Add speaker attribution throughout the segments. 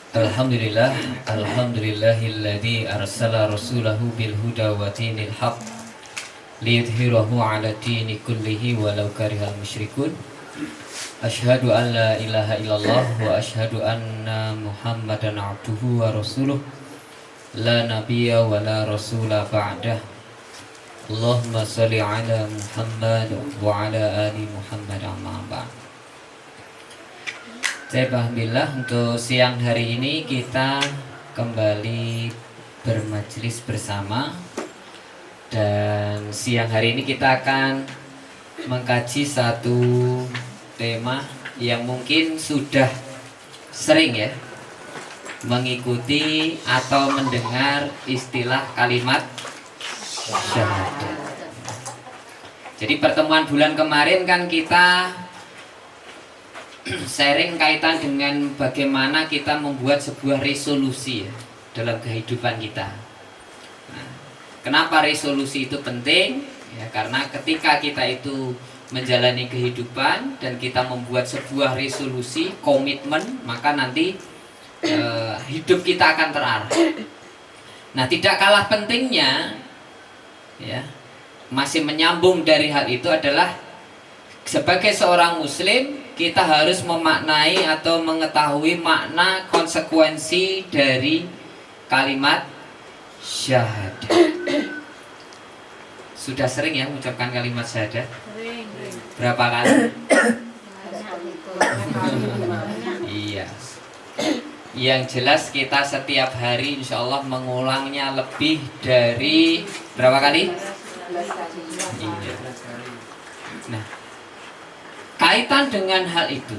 Speaker 1: Alhamdulillah, alhamdulillahilladzi arsala rasulahu bil huda wa dinil haq liyudhhirahu 'ala dini kullihi walau karihal musyrikun. Asyhadu an la ilaha illallah wa asyhadu anna Muhammadan abduhu wa rasuluh la nabiyya wa la rasula ba'dah. Allahumma shalli 'ala Muhammad wa 'ala ali Muhammad amma ba'd. Alhamdulillah, untuk siang hari ini kita kembali bermajlis bersama. Dan siang hari ini kita akan mengkaji satu tema yang mungkin sudah sering ya mengikuti atau mendengar istilah kalimat syahadat. Jadi pertemuan bulan kemarin kan kita sharing kaitan dengan bagaimana kita membuat sebuah resolusi ya, dalam kehidupan kita. Nah, kenapa resolusi itu penting? Ya, karena ketika kita itu menjalani kehidupan dan kita membuat sebuah resolusi, komitmen, maka nanti hidup kita akan terarah. Nah, tidak kalah pentingnya, ya, masih menyambung dari hal itu adalah sebagai seorang muslim kita harus memaknai atau mengetahui makna konsekuensi dari kalimat syahadat. Sudah sering ya mengucapkan kalimat syahadat? Sering. Berapa kali? Iya. Yang jelas kita setiap hari insya Allah mengulangnya lebih dari berapa kali? Iya. Nah, kaitan dengan hal itu,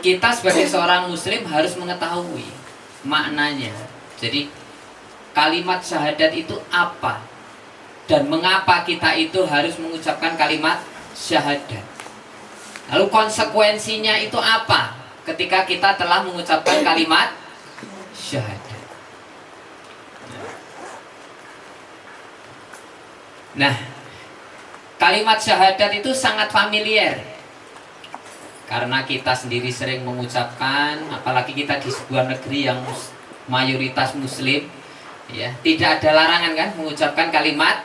Speaker 1: kita sebagai seorang muslim harus mengetahui maknanya. Jadi kalimat syahadat itu apa dan mengapa kita itu harus mengucapkan kalimat syahadat. Lalu konsekuensinya itu apa ketika kita telah mengucapkan kalimat syahadat. Nah, kalimat syahadat itu sangat familiar karena kita sendiri sering mengucapkan, apalagi kita di sebuah negeri yang mayoritas muslim, ya, tidak ada larangan kan mengucapkan kalimat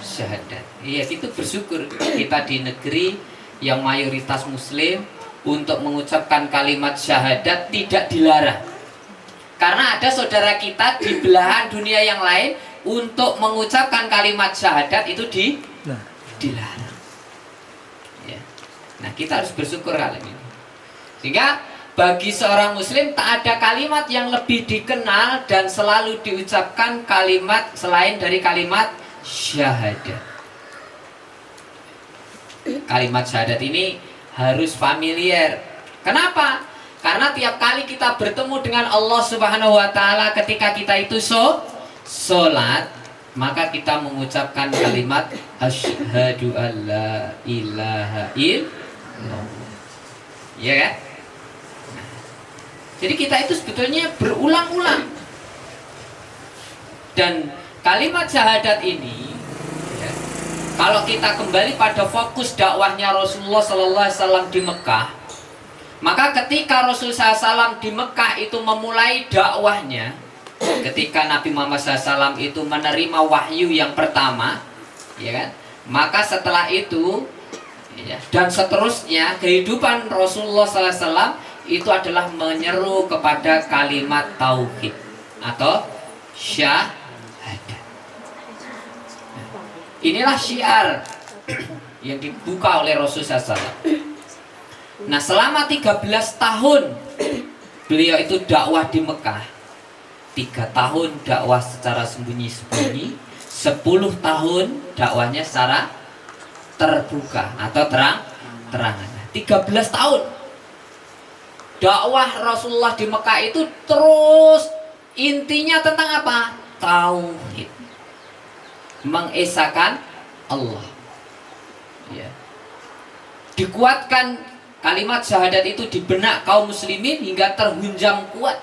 Speaker 1: syahadat. Iya, itu bersyukur kita di negeri yang mayoritas muslim untuk mengucapkan kalimat syahadat tidak dilarang. Karena ada saudara kita di belahan dunia yang lain untuk mengucapkan kalimat syahadat itu dilarang. Ya. Nah, kita harus bersyukur kali ini. Sehingga bagi seorang muslim tak ada kalimat yang lebih dikenal dan selalu diucapkan kalimat selain dari kalimat syahadat. Kalimat syahadat ini harus familiar. Kenapa? Karena tiap kali kita bertemu dengan Allah Subhanahu wa taala ketika kita itu sholat, maka kita mengucapkan kalimat asyhadu alla ilaha illallah. Ya kan? Jadi kita itu sebetulnya berulang-ulang. Dan kalimat syahadat ini, ya, kalau kita kembali pada fokus dakwahnya Rasulullah sallallahu alaihi wasallam di Mekah, maka ketika Rasulullah SAW di Mekah itu memulai dakwahnya, ketika Nabi Muhammad SAW itu menerima wahyu yang pertama, ya kan? Maka setelah itu, ya, dan seterusnya kehidupan Rasulullah SAW itu adalah menyeru kepada kalimat tauhid atau syahadat. Inilah syiar yang dibuka oleh Rasulullah SAW. Nah, selama 13 tahun beliau itu dakwah di Mekah. 3 tahun dakwah secara sembunyi-sembunyi, 10 tahun dakwahnya secara terbuka atau terang-terangan. 13 tahun dakwah Rasulullah di Mekah itu terus intinya tentang apa? Tauhid, mengesahkan Allah, ya. Dikuatkan kalimat syahadat itu di benak kaum muslimin hingga terhunjam kuat,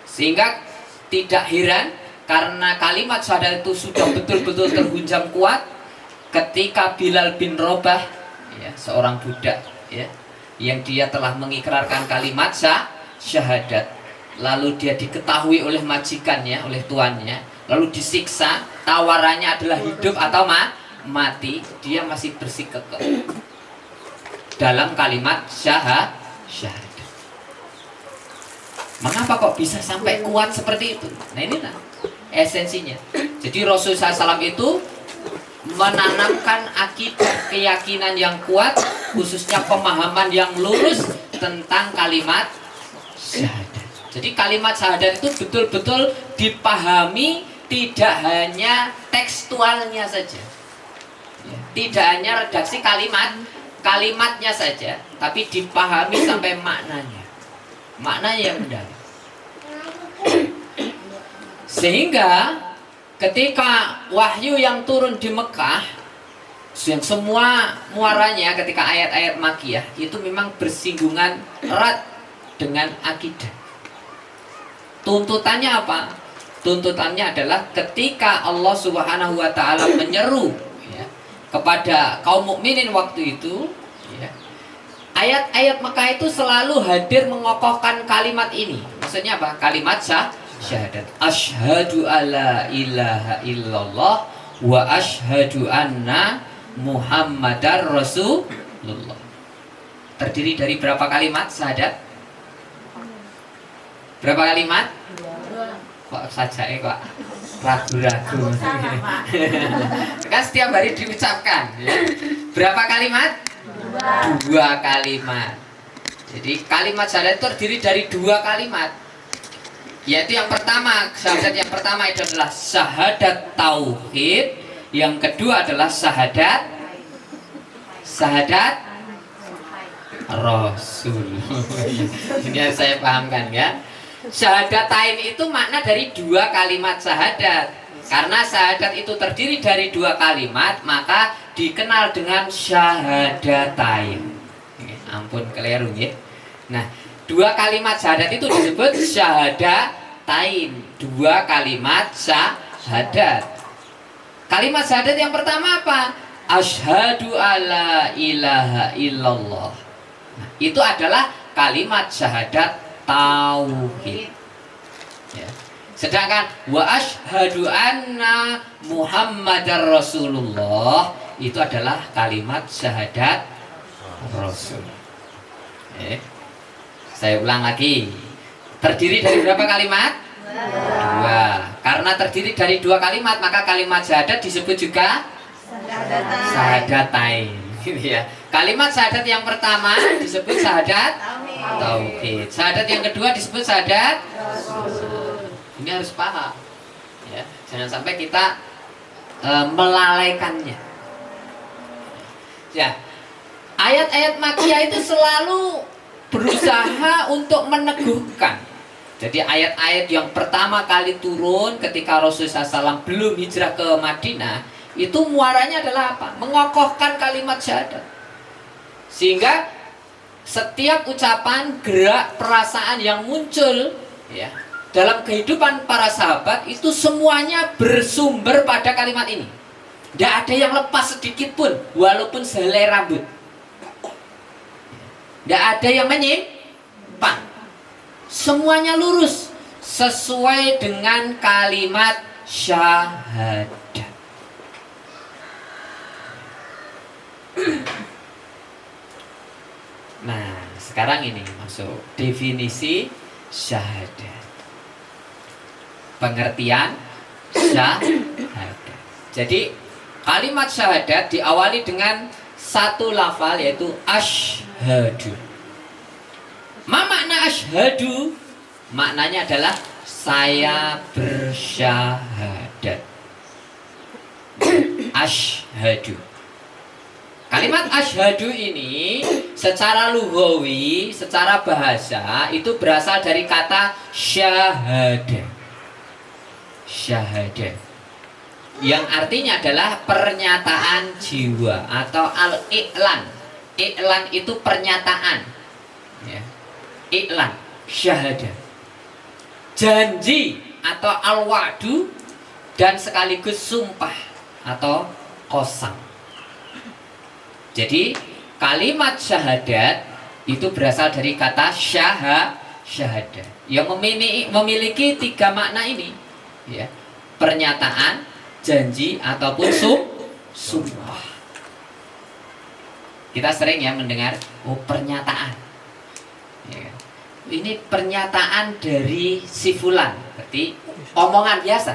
Speaker 1: sehingga tidak heran karena kalimat syahadat itu sudah betul-betul terhunjam kuat ketika Bilal bin Rabah, ya, seorang budak, ya, yang dia telah mengikrarkan kalimat syahadat, lalu dia diketahui oleh majikannya, oleh tuannya, lalu disiksa, tawarannya adalah hidup atau mati, dia masih bersikukuh dalam kalimat syahadat. Mengapa kok bisa sampai kuat seperti itu? Nah inilah esensinya. Jadi Rasulullah SAW itu menanamkan akidah, keyakinan yang kuat, khususnya pemahaman yang lurus tentang kalimat syahadat. Jadi kalimat syahadat itu betul-betul dipahami, tidak hanya tekstualnya saja, tidak hanya redaksi kalimatnya saja, tapi dipahami sampai maknanya yang mendalam. Sehingga ketika wahyu yang turun di Mekah, yang semua muaranya ketika ayat-ayat Makkiyah itu memang bersinggungan erat dengan akidah. Tuntutannya apa? Tuntutannya adalah ketika Allah Subhanahu wa taala menyeru kepada kaum mukminin waktu itu, ayat-ayat Mekah itu selalu hadir mengokohkan kalimat ini. Maksudnya apa? Kalimat syahadat. Asyhadu alla ilaha illallah wa asyhadu anna Muhammadar Rasulullah. Terdiri dari berapa kalimat syahadat? Berapa kalimat? Kok saja kok ragu-ragu. Kan setiap hari diucapkan, ya. Berapa kalimat? Dua kalimat. Jadi kalimat syahadat itu terdiri dari dua kalimat. Yaitu yang pertama, syahadat yang pertama itu adalah syahadat tauhid, yang kedua adalah syahadat Rasul. Ini yang saya pahamkan ya. Syahadatain itu makna dari dua kalimat syahadat. Karena syahadat itu terdiri dari dua kalimat, maka dikenal dengan syahadatain. Ampun keliru ya. Nah, dua kalimat syahadat itu disebut syahadatain. Dua kalimat syahadat. Kalimat syahadat yang pertama apa? Asyhadu alla ilaha illallah. Nah, itu adalah kalimat syahadat tauhid. Ya. Sedangkan wa asyhadu anna Muhammadar Rasulullah itu adalah kalimat syahadat Rasul. Saya ulang lagi. Terdiri dari berapa kalimat? Dua. Karena terdiri dari dua kalimat, maka kalimat syahadat disebut juga syahadatain. Ya. Kalimat syahadat yang pertama disebut syahadat tauhid. Syahadat yang kedua disebut syahadat Rasul. Ini harus paham. Ya. Jangan sampai kita melalaikannya. Ya. Ayat-ayat Makkiyah itu selalu berusaha untuk meneguhkan. Jadi ayat-ayat yang pertama kali turun ketika Rasulullah SAW belum hijrah ke Madinah, itu muaranya adalah apa? Mengokohkan kalimat syahadat. Sehingga setiap ucapan, gerak, perasaan yang muncul ya, dalam kehidupan para sahabat itu semuanya bersumber pada kalimat ini. Tidak ada yang lepas sedikit pun, walaupun sehelai rambut. Tidak ada yang menyimpang. Semuanya lurus sesuai dengan kalimat syahadat. Nah, sekarang ini masuk definisi syahadat. Pengertian syahadat. Jadi kalimat syahadat diawali dengan satu lafal yaitu asyhadu. Ma makna asyhadu? Maknanya adalah saya bersyahadat. Asyhadu. Kalimat asyhadu ini secara lughawi, secara bahasa itu berasal dari kata syahadah. Syahadah. Yang artinya adalah pernyataan jiwa atau al-i'lan. I'lan itu pernyataan. Ya. I'lan, syahadah. Janji atau al-wa'du dan sekaligus sumpah atau qasam. Jadi kalimat syahadat itu berasal dari kata syahadat yang memiliki tiga makna ini, ya. Pernyataan, janji, ataupun sumpah. Kita sering ya mendengar, pernyataan, ya. Ini pernyataan dari si fulan, berarti omongan biasa,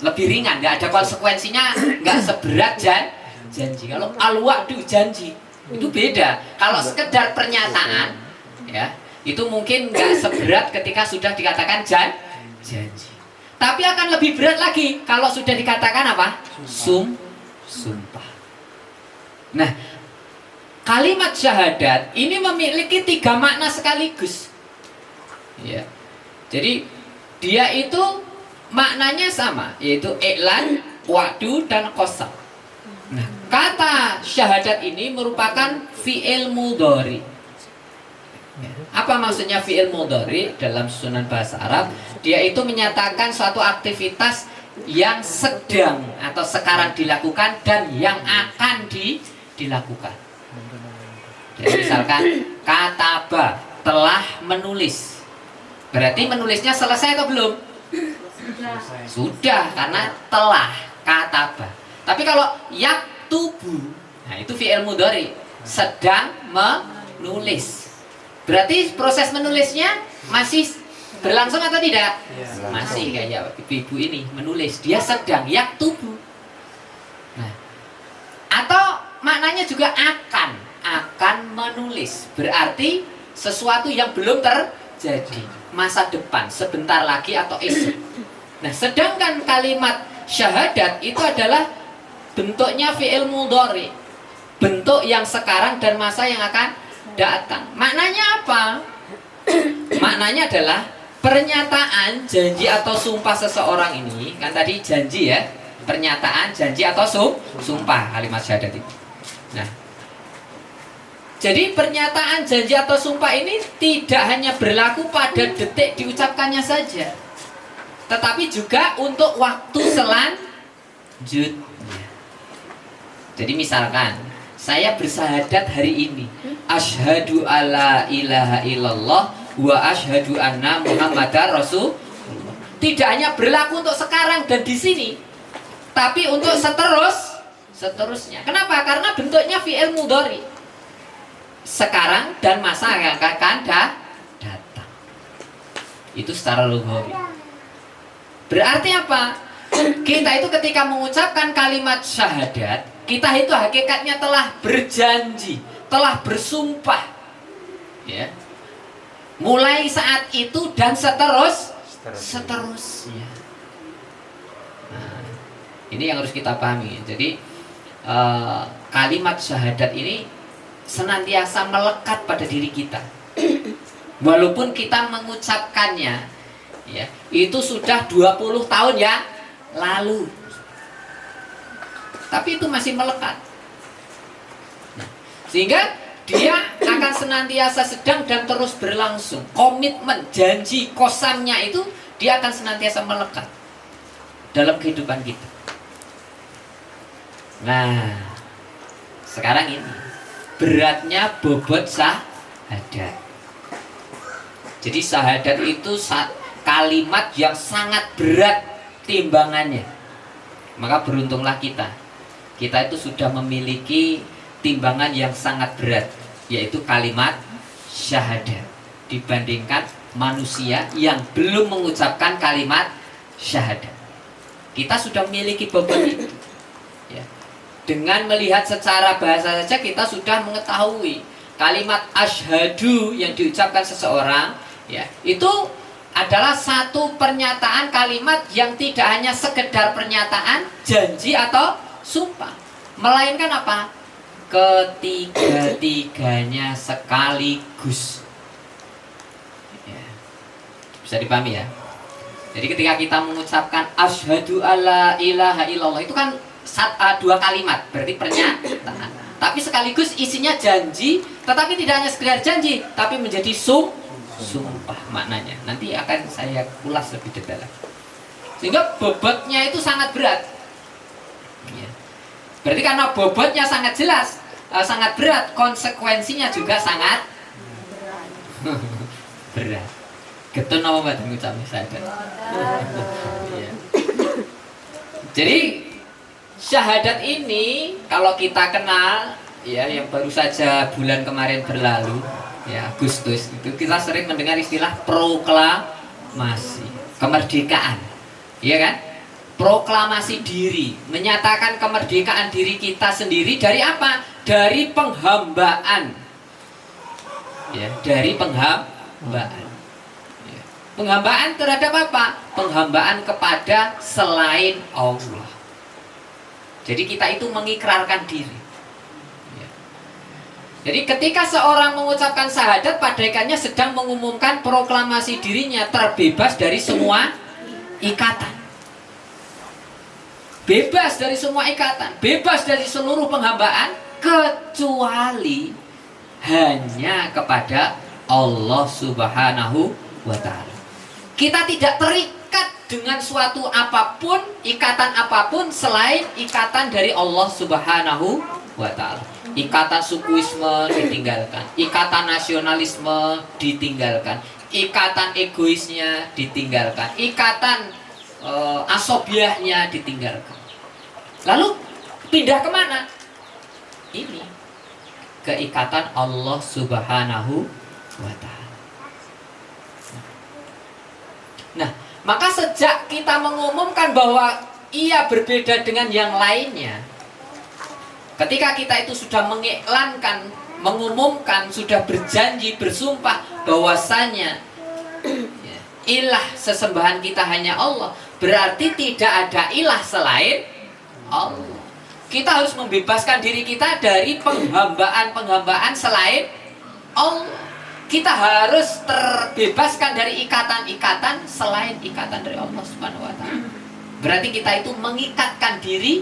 Speaker 1: lebih ringan, nggak ada konsekuensinya, nggak seberat janji. Kalau al-wa'du, janji, itu beda. Kalau sekedar pernyataan, ya, itu mungkin nggak seberat ketika sudah dikatakan janji. Tapi akan lebih berat lagi kalau sudah dikatakan apa? Sumpah. Nah, kalimat syahadat ini memiliki tiga makna sekaligus, ya. Jadi dia itu maknanya sama, yaitu i'lan, wa'du, dan qasam. Nah, kata syahadat ini merupakan fi'il mudhari. Apa maksudnya fi'il mudhari dalam susunan bahasa Arab? Dia itu menyatakan suatu aktivitas yang sedang atau sekarang dilakukan dan yang akan dilakukan. Jadi misalkan kataba, telah menulis. Berarti menulisnya selesai atau belum? Sudah, karena telah, kataba. Tapi kalau yaktubu, nah itu fi'il mudhari, sedang menulis. Berarti proses menulisnya masih berlangsung atau tidak? Masih, kayak ibu-ibu ini menulis, dia sedang yaktubu. Nah, atau maknanya juga akan menulis, berarti sesuatu yang belum terjadi, masa depan, sebentar lagi atau esok. Nah, sedangkan kalimat syahadat itu adalah bentuknya fi'il mudhari, bentuk yang sekarang dan masa yang akan datang. Maknanya apa? Maknanya adalah pernyataan, janji atau sumpah seseorang ini. Kan tadi janji ya, pernyataan, janji atau sumpah kalimat syahadat itu. Nah, jadi pernyataan, janji atau sumpah ini tidak hanya berlaku pada detik diucapkannya saja, tetapi juga untuk waktu selanjutnya. Jadi misalkan saya bersyahadat hari ini, asyhadu alla ilaha illallah wa asyhadu anna muhammadar rasulullah. Tidak hanya berlaku untuk sekarang dan di sini, tapi untuk seterusnya. Kenapa? Karena bentuknya fi'il mudhari, sekarang dan masa yang akan datang. Itu secara lughwi. Berarti apa? Kita itu ketika mengucapkan kalimat syahadat, kita itu hakikatnya telah berjanji, telah bersumpah, ya. Mulai saat itu dan seterusnya. Nah, ini yang harus kita pahami. Jadi kalimat syahadat ini senantiasa melekat pada diri kita, walaupun kita mengucapkannya, ya, itu sudah 20 tahun ya lalu, tapi itu masih melekat. Nah, sehingga dia akan senantiasa sedang dan terus berlangsung. Komitmen, janji, kosamnya itu dia akan senantiasa melekat dalam kehidupan kita. Nah, sekarang ini beratnya bobot syahadat. Jadi syahadat itu kalimat yang sangat berat timbangannya. Maka beruntunglah kita. Kita itu sudah memiliki timbangan yang sangat berat, yaitu kalimat syahadat, dibandingkan manusia yang belum mengucapkan kalimat syahadat. Kita sudah memiliki beban itu, ya. Dengan melihat secara bahasa saja kita sudah mengetahui kalimat asyhadu yang diucapkan seseorang, ya, itu adalah satu pernyataan kalimat yang tidak hanya sekedar pernyataan, janji atau sumpah, melainkan apa? Ketiga-tiganya sekaligus, ya. Bisa dipahami ya? Jadi ketika kita mengucapkan asyhadu alla ilaha illallah, itu kan dua kalimat, berarti pernyataan, tapi sekaligus isinya janji, tetapi tidak hanya sekedar janji, tapi menjadi sumpah maknanya. Nanti akan saya ulas lebih detail. Sehingga bobotnya itu sangat berat, ya. Berarti karena bobotnya sangat jelas, sangat berat, konsekuensinya juga sangat berat. Getun apa mboten ngucap syahadat? Iya. Jadi syahadat ini kalau kita kenal ya, yang baru saja bulan kemarin berlalu ya, Agustus itu kita sering mendengar istilah proklamasi kemerdekaan, iya kan? Proklamasi diri, menyatakan kemerdekaan diri kita sendiri dari apa? Dari penghambaan, ya, dari penghambaan. Ya. Penghambaan terhadap apa? Penghambaan kepada selain Allah. Jadi kita itu mengikrarkan diri. Ya. Jadi ketika seorang mengucapkan syahadat, padaikannya sedang mengumumkan proklamasi dirinya terbebas dari semua ikatan. Bebas dari semua ikatan, bebas dari seluruh penghambaan, kecuali hanya kepada Allah Subhanahu wa Ta'ala. Kita tidak terikat dengan suatu apapun, ikatan apapun selain ikatan dari Allah Subhanahu wa Ta'ala. Ikatan sukuisme ditinggalkan, ikatan nasionalisme ditinggalkan, ikatan egoisnya ditinggalkan, ikatan asobiahnya ditinggalkan. Lalu pindah kemana? Ini keikatan Allah Subhanahu wa Ta'ala. Nah, maka sejak kita mengumumkan bahwa ia berbeda dengan yang lainnya, ketika kita itu sudah mengiklankan, mengumumkan, sudah berjanji, bersumpah bahwasanya ilah sesembahan kita hanya Allah, berarti tidak ada ilah selain Allah. Kita harus membebaskan diri kita dari penghambaan-penghambaan selain Allah. Kita harus terbebaskan dari ikatan-ikatan selain ikatan dari Allah Subhanahu wa Ta'ala. Berarti kita itu mengikatkan diri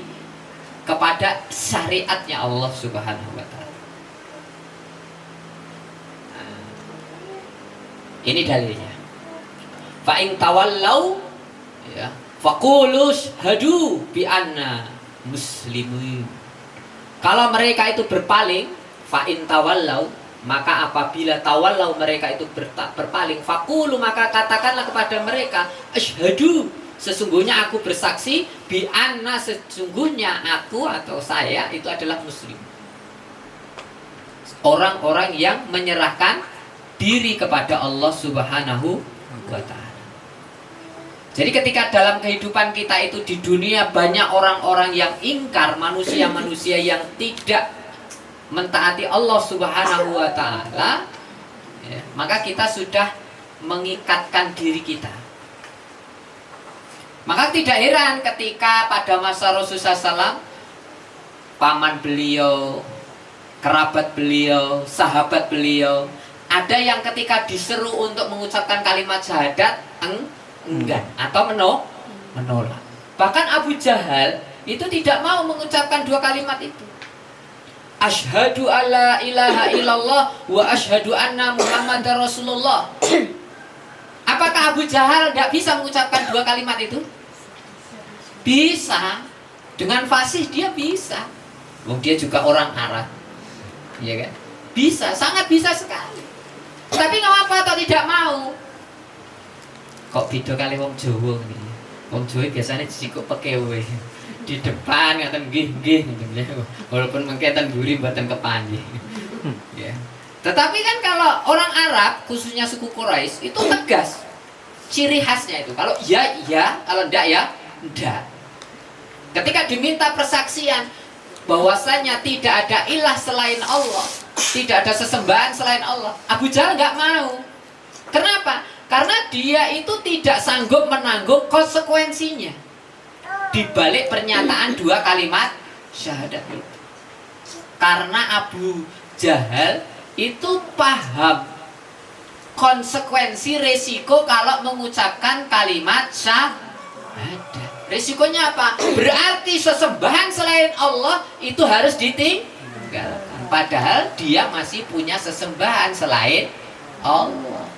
Speaker 1: kepada syariatnya Allah Subhanahu wa Ta'ala. Ini dalilnya. Fa in tawallau, ya, faqulu syhadu bi anna muslimun. Kalau mereka itu berpaling, fa in tawallau, maka apabila tawallau mereka itu berpaling, faqulu, maka katakanlah kepada mereka, asyhadu, sesungguhnya aku bersaksi, bi anna, sesungguhnya aku atau saya itu adalah muslim. Orang-orang yang menyerahkan diri kepada Allah Subhanahu wa Ta'ala. Jadi ketika dalam kehidupan kita itu di dunia banyak orang-orang yang ingkar, manusia-manusia yang tidak mentaati Allah Subhanahu wa Ta'ala, ya, maka kita sudah mengikatkan diri kita. Maka tidak heran ketika pada masa Rasulullah SAW, paman beliau, kerabat beliau, sahabat beliau, ada yang ketika diseru untuk mengucapkan kalimat syahadat enggan atau menolak. Bahkan Abu Jahal itu tidak mau mengucapkan dua kalimat itu. Asyhadu alla ilaha illallah wa asyhadu anna Muhammadar Rasulullah. Apakah Abu Jahal tidak bisa mengucapkan dua kalimat itu? Bisa. Dengan fasih dia bisa. Dia juga orang Arab. Iya kan? Bisa, sangat bisa sekali. Tapi ngapa atau tidak mau? Kok beda kali wong Jawa ngene. Wong Jawa biasanya cukup pekewe. Di depan ngaten nggih walaupun mengketen guri mboten kepanggih. Ya. Tetapi kan kalau orang Arab khususnya suku Quraisy itu tegas. Ciri khasnya itu kalau ya ya, kalau ndak ya ndak. Ketika diminta persaksian bahwasanya tidak ada ilah selain Allah, tidak ada sesembahan selain Allah, Abu Jahal nggak mau. Kenapa? Karena dia itu tidak sanggup menanggung konsekuensinya di balik pernyataan dua kalimat syahadat. Karena Abu Jahal itu paham konsekuensi resiko kalau mengucapkan kalimat syahadat. Resikonya apa? Berarti sesembahan selain Allah itu harus ditinggalkan. Padahal dia masih punya sesembahan selain Allah.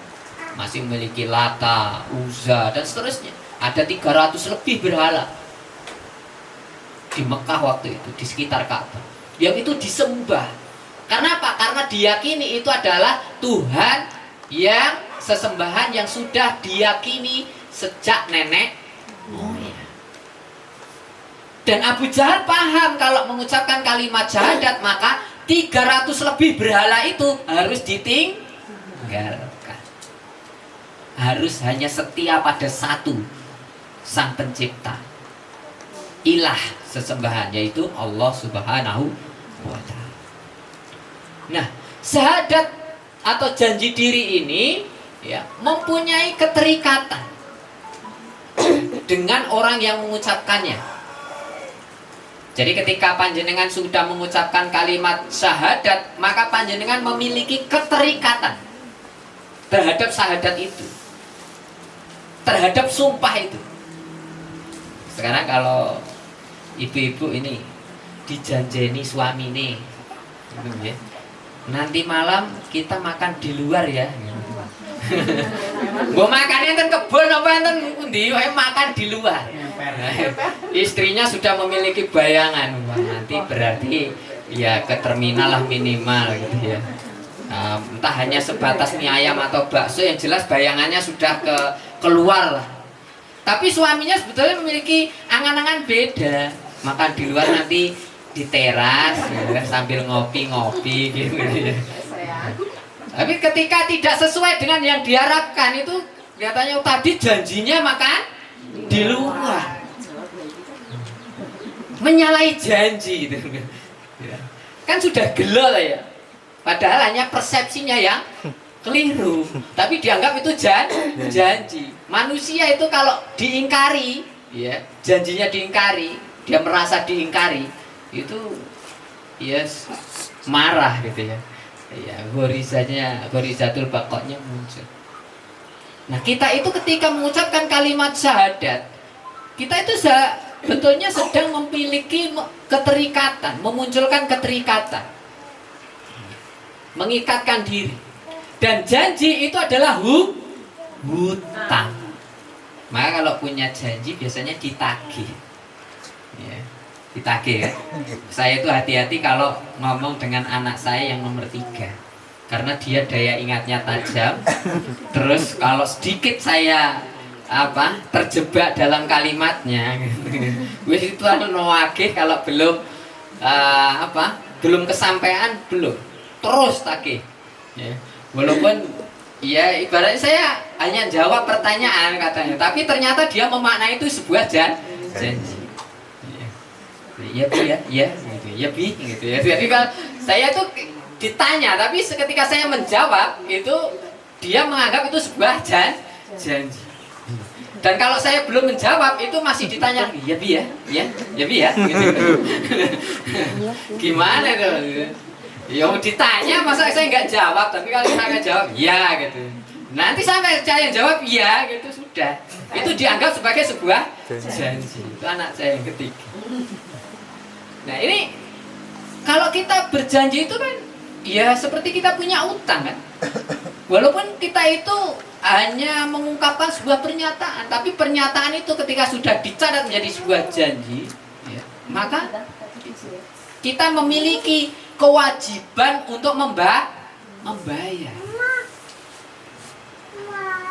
Speaker 1: Masih memiliki Lata, Uzza, dan seterusnya. Ada 300 lebih berhala di Mekah waktu itu, di sekitar Ka'bah, yang itu disembah. Karena apa? Karena diyakini itu adalah Tuhan yang sesembahan yang sudah diyakini sejak nenek moyang. Dan Abu Jahal paham kalau mengucapkan kalimat syahadat maka 300 lebih berhala itu harus ditinggalkan. Harus hanya setia pada satu, Sang Pencipta, ilah sesembahan, yaitu Allah Subhanahu wa Ta'ala. Nah, syahadat atau janji diri ini ya mempunyai keterikatan dengan orang yang mengucapkannya. Jadi ketika panjenengan sudah mengucapkan kalimat syahadat, maka panjenengan memiliki keterikatan terhadap syahadat itu, terhadap sumpah itu. Sekarang kalau ibu-ibu ini dijanjeni suami nih, gitu ya, nanti malam kita makan di luar ya. Gue makannya enten kebun apa enten undi, makan di luar. Istrinya sudah memiliki bayangan, wah, nanti berarti ya ke terminal lah minimal gitu ya. Entah hanya sebatas mie ayam atau bakso, yang jelas bayangannya sudah keluar lah. Tapi suaminya sebetulnya memiliki angan-angan beda, makan di luar nanti di teras ya, sambil ngopi-ngopi gitu ya. Tapi ketika tidak sesuai dengan yang diharapkan itu kelihatannya tadi janjinya makan di luar, menyalahi janji gitu. Kan sudah gelo lah ya, padahal hanya persepsinya yang keliru, tapi dianggap itu janji. Manusia itu kalau diingkari ya, janjinya diingkari, dia merasa diingkari, itu ya marah gitu ya. Ya, gorizatul baqanya muncul. Nah, kita itu ketika mengucapkan kalimat syahadat, kita itu sebetulnya sedang memiliki keterikatan, memunculkan keterikatan, mengikatkan diri. Dan janji itu adalah hutang. Maka kalau punya janji biasanya ditagih. Ya, ditagih ya. Saya itu hati-hati kalau ngomong dengan anak saya yang nomor 3, karena dia daya ingatnya tajam. Terus kalau sedikit saya terjebak dalam kalimatnya, wis itu noagih, kalau belum belum kesampaian belum terus tagih. Ya. Walaupun ya ibaratnya saya hanya jawab pertanyaan katanya, tapi ternyata dia memaknai itu sebuah janji. Ya bi ya gitu ya bi gitu ya. Jadi kalau saya tuh ditanya, tapi ketika saya menjawab itu dia menganggap itu sebuah janji. Dan kalau saya belum menjawab itu masih ditanya, ya bi ya bi ya gitu. Gimana tuh? Ya mau ditanya masa saya nggak jawab, tapi kalau saya nggak jawab ya gitu. Nanti sampai saya yang jawab ya gitu sudah. Itu dianggap sebagai sebuah janji. Itu anak saya yang ketiga. Nah ini kalau kita berjanji itu kan ya seperti kita punya utang kan. Walaupun kita itu hanya mengungkapkan sebuah pernyataan, tapi pernyataan itu ketika sudah dicatat menjadi sebuah janji ya, maka kita memiliki kewajiban untuk membayar.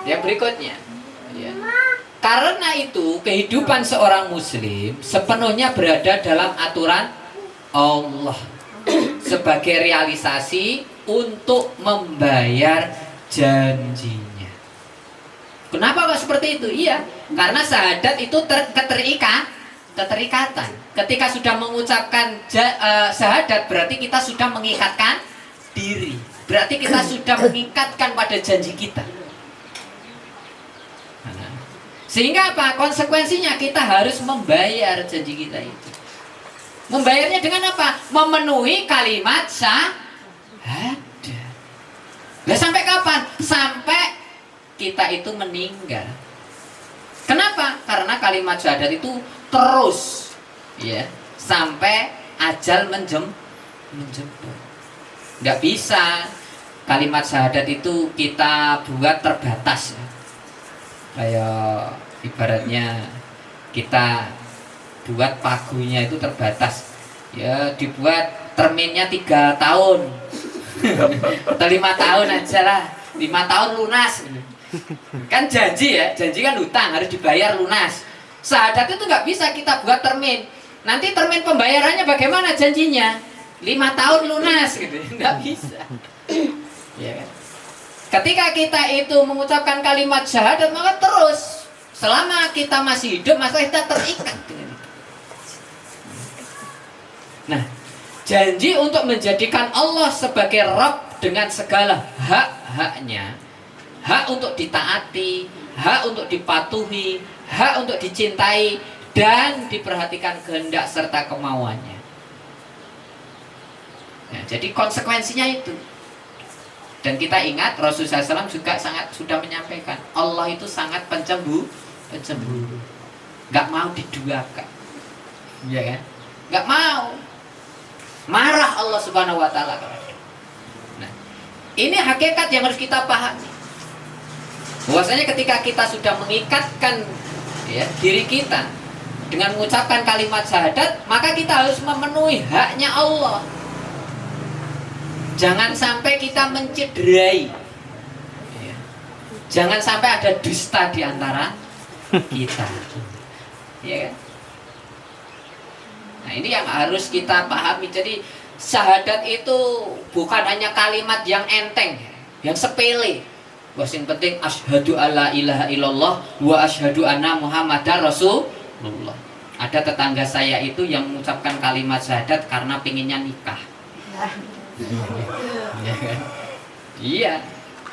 Speaker 1: Yang berikutnya ya. Karena itu kehidupan seorang muslim sepenuhnya berada dalam aturan Allah sebagai realisasi untuk membayar janjinya. Kenapa kok seperti itu? Iya, karena syahadat itu keterikatan. Ketika sudah mengucapkan syahadat berarti kita sudah mengikatkan diri. Berarti kita sudah mengikatkan pada janji kita. Sehingga apa? Konsekuensinya kita harus membayar janji kita itu. Membayarnya dengan apa? Memenuhi kalimat syahadat. Nah, sampai kapan? Sampai kita itu meninggal. Kenapa? Karena kalimat syahadat itu terus ya sampai ajal menjemput. Nggak bisa kalimat syahadat itu kita buat terbatas ya. Kayak ibaratnya kita buat pagunya itu terbatas ya, dibuat terminnya 3 tahun atau 5 tahun aja lah. 5 tahun lunas. Kan janji ya, janji kan hutang harus dibayar lunas. Syahadat itu nggak bisa kita buat termin. Nanti termin pembayarannya bagaimana janjinya? 5 tahun lunas gitu, nggak bisa. Ya kan? Ketika kita itu mengucapkan kalimat syahadat, maka terus selama kita masih hidup, maka kita terikat dengan itu. Nah, janji untuk menjadikan Allah sebagai Rabb dengan segala hak-haknya, hak untuk ditaati, hak untuk dipatuhi, hak untuk dicintai, dan diperhatikan kehendak serta kemauannya. Nah, jadi konsekuensinya itu. Dan kita ingat Rasulullah SAW juga sudah menyampaikan, Allah itu sangat pencemburu, nggak mau diduakan, ya kan? Nggak mau, marah Allah Subhanahu Wa Taala. Nah, ini hakikat yang harus kita pahami. Bahwasanya ketika kita sudah mengikatkan ya, diri kita dengan mengucapkan kalimat syahadat, maka kita harus memenuhi haknya Allah. Jangan sampai kita mencederai ya. Jangan sampai ada dusta di antara kita ya kan? Nah ini yang harus kita pahami. Jadi syahadat itu bukan hanya kalimat yang enteng, yang sepele. Yang penting asyhadu alla ilaha illallah wa asyhadu anna muhammadar rasulullah. Ada tetangga saya itu yang mengucapkan kalimat syahadat karena pinginnya nikah. Iya,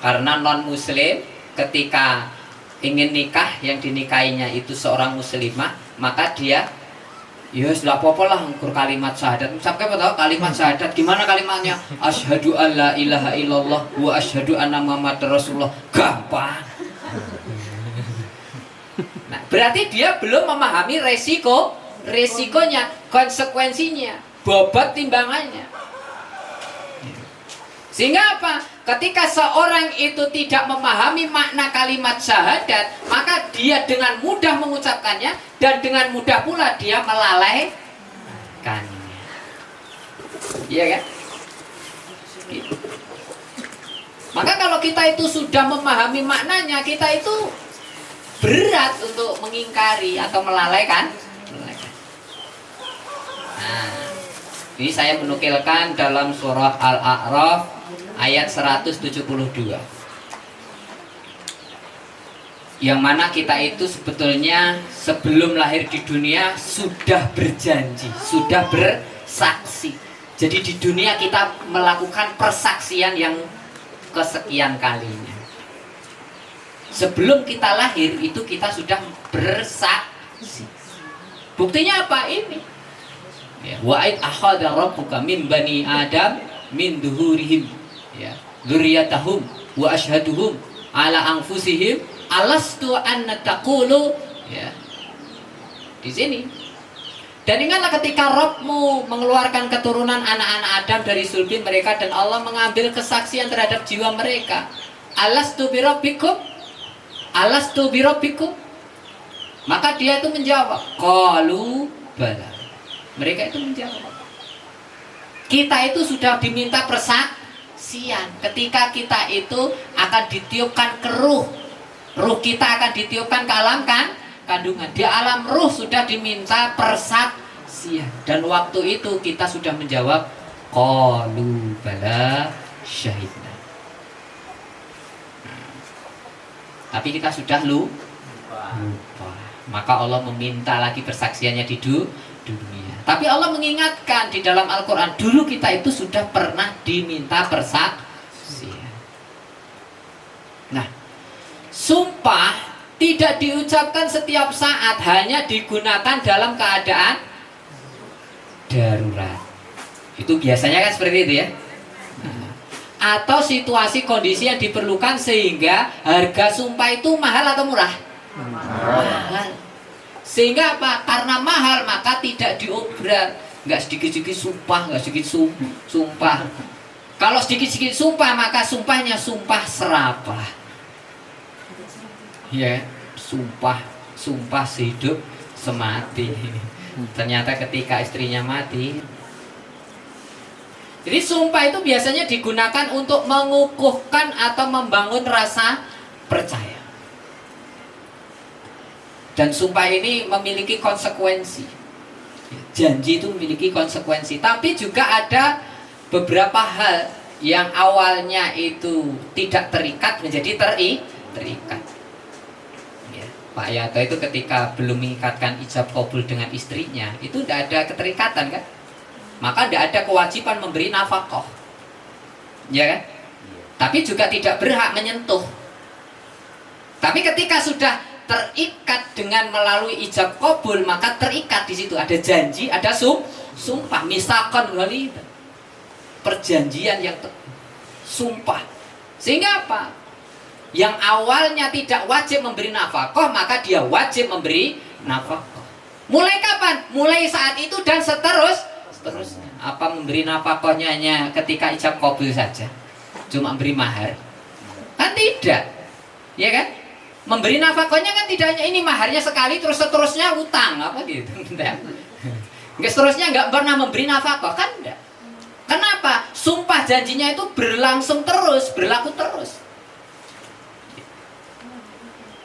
Speaker 1: karena non muslim ketika ingin nikah, yang dinikahinya itu seorang muslimah, maka dia ya sudah apa-apa lah ngukur kalimat syahadat. Sampai tahu kalimat syahadat gimana kalimatnya? Asyhadu alla ilaha illallah wa asyhadu anna muhammadar rasulullah. Gampang. Nah, berarti dia belum memahami resikonya, konsekuensinya, bobot timbangannya. Sehingga apa? Ketika seorang itu tidak memahami makna kalimat syahadat, maka dia dengan mudah mengucapkannya dan dengan mudah pula dia melalaikannya. Iya kan? Gitu. Maka kalau kita itu sudah memahami maknanya, kita itu berat untuk mengingkari atau melalaikan. Nah, ini saya menukilkan dalam surah Al-A'raf ayat 172, yang mana kita itu sebetulnya sebelum lahir di dunia sudah berjanji, sudah bersaksi. Jadi di dunia kita melakukan persaksian yang kesekian kalinya. Sebelum kita lahir itu kita sudah bersaksi. Buktinya apa? Ini wa'id akhadha rabbuka min bani adam min duhurihim ya dzurriyyatahum wa asyhaduhum ala anfusihim alastu anna taqulu ya di sini. Dan ingatlah ketika Rabbmu mengeluarkan keturunan anak-anak Adam dari sulbi mereka dan Allah mengambil kesaksian terhadap jiwa mereka. Alastu birabbikum, alastu birabbikum. Maka dia itu menjawab, qalu bala. Mereka itu menjawab. Kita itu sudah diminta persaksian ketika kita itu akan ditiupkan ke ruh kita akan ditiupkan ke alam kandungan. Di alam ruh sudah diminta persaksian, dan waktu itu kita sudah menjawab qalu bala syahidna. Tapi kita sudah lupa. Maka Allah meminta lagi persaksiannya di dunia. Tapi Allah mengingatkan di dalam Al-Quran, dulu kita itu sudah pernah diminta persaksian. Nah, sumpah tidak diucapkan setiap saat, hanya digunakan dalam keadaan darurat. Itu biasanya kan seperti itu ya. Atau situasi kondisi yang diperlukan sehingga harga sumpah itu mahal atau murah? Mahal. Sehingga apa? Karena mahal maka tidak diobral. Nggak sedikit-sedikit sumpah, nggak sedikit sumpah. Kalau sedikit-sedikit sumpah maka sumpahnya sumpah serapah. Ya, sumpah sehidup semati. Ternyata ketika istrinya mati, Jadi sumpah itu biasanya digunakan untuk mengukuhkan atau membangun rasa percaya. Dan sumpah ini memiliki konsekuensi. Janji itu memiliki konsekuensi. Tapi juga ada beberapa hal yang awalnya itu tidak terikat menjadi terikat. Ya, Pak Yato itu ketika belum mengikatkan ijab kabul dengan istrinya, itu tidak ada keterikatan kan? Maka tidak ada kewajiban memberi nafkah, ya kan? Tapi juga tidak berhak menyentuh. Tapi ketika sudah terikat dengan melalui ijab kabul, maka terikat di situ ada janji, ada sumpah, misalkan kali perjanjian yang sumpah. Sehingga apa? Yang awalnya tidak wajib memberi nafkah, maka dia wajib memberi nafkah. Mulai kapan? Mulai saat itu dan seterusnya. Apa memberi nafkahnya hanya ketika ijab kabul saja? Cuma memberi mahar? Kan tidak, ya kan? Memberi nafkahnya kan tidak hanya ini maharnya sekali terus seterusnya utang apa gitu. Enggak. Seterusnya nggak pernah memberi nafkah kan enggak. Kenapa? Sumpah janjinya itu berlangsung terus, berlaku terus.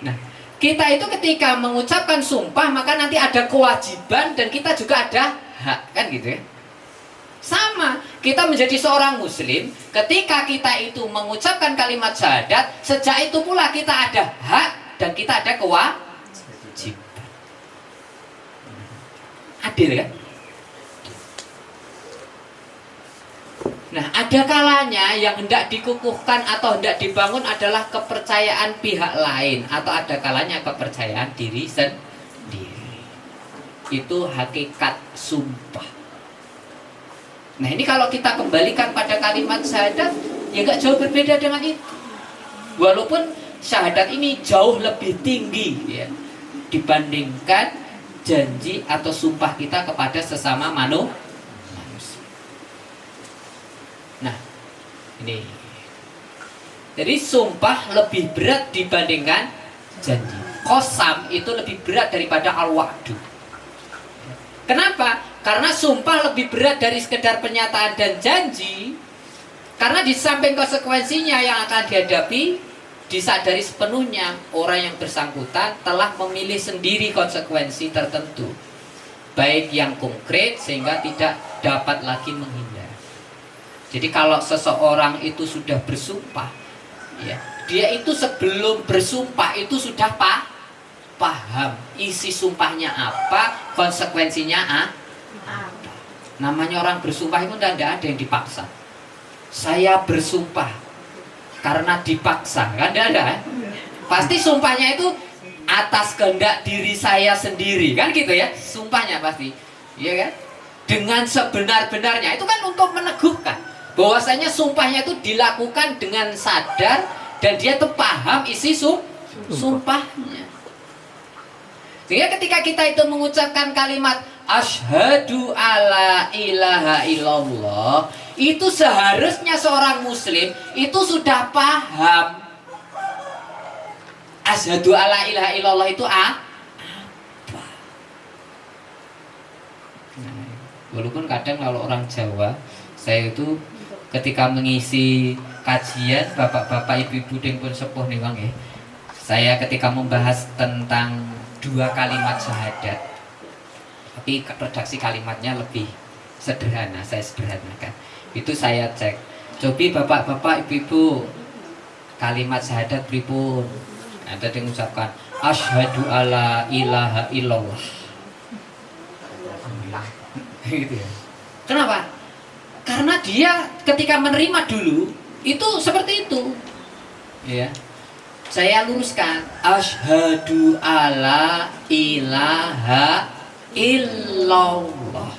Speaker 1: Nah, kita itu ketika mengucapkan sumpah maka nanti ada kewajiban dan kita juga ada hak, kan gitu ya. Sama, kita menjadi seorang muslim, ketika kita itu mengucapkan kalimat syahadat, sejak itu pula kita ada hak dan kita ada kewajiban. Adil kan? Nah, ada kalanya yang hendak dikukuhkan atau hendak dibangun adalah kepercayaan pihak lain, atau ada kalanya kepercayaan diri sendiri. Itu hakikat sumpah. Nah, ini kalau kita kembalikan pada kalimat syahadat, ya gak jauh berbeda dengan itu. Walaupun syahadat ini jauh lebih tinggi ya, dibandingkan janji atau sumpah kita kepada sesama manusia. Nah, ini. Jadi sumpah lebih berat dibandingkan janji. Qasam itu lebih berat daripada al-wa'du. Kenapa? Karena sumpah lebih berat dari sekedar pernyataan dan janji. Karena di samping konsekuensinya yang akan dihadapi, disadari sepenuhnya orang yang bersangkutan telah memilih sendiri konsekuensi tertentu, baik yang konkret sehingga tidak dapat lagi menghindar. Jadi kalau seseorang itu sudah bersumpah, ya, dia itu sebelum bersumpah itu sudah paham isi sumpahnya apa, konsekuensinya apa. Namanya orang bersumpah itu tidak ada yang dipaksa. Saya bersumpah karena dipaksa, kan tidak ada. Pasti sumpahnya itu atas kehendak diri saya sendiri, kan gitu ya. Sumpahnya pasti, iya kan? Dengan sebenar-benarnya, itu kan untuk meneguhkan bahwasanya sumpahnya itu dilakukan dengan sadar dan dia tuh paham isi sumpahnya. Sehingga ketika kita itu mengucapkan kalimat asyhadu alla ilaha illallah, itu seharusnya seorang muslim itu sudah paham asyhadu alla ilaha illallah itu apa. Walaupun kadang kalau orang Jawa, saya itu ketika mengisi kajian bapak-bapak ibu-ibu yang pun sepuh nih bang ya, saya ketika membahas tentang 2 kalimat syahadat, tapi redaksi kalimatnya lebih sederhana, saya sederhanakan. Itu saya cek, coba bapak-bapak ibu-ibu kalimat syahadat pripun? Ada yang mengucapkan asyhadu alla ilaha illallah. Gitu ya. Kenapa? Karena dia ketika menerima dulu itu seperti itu. Ya. Saya luruskan asyhadu alla ilaha illallah.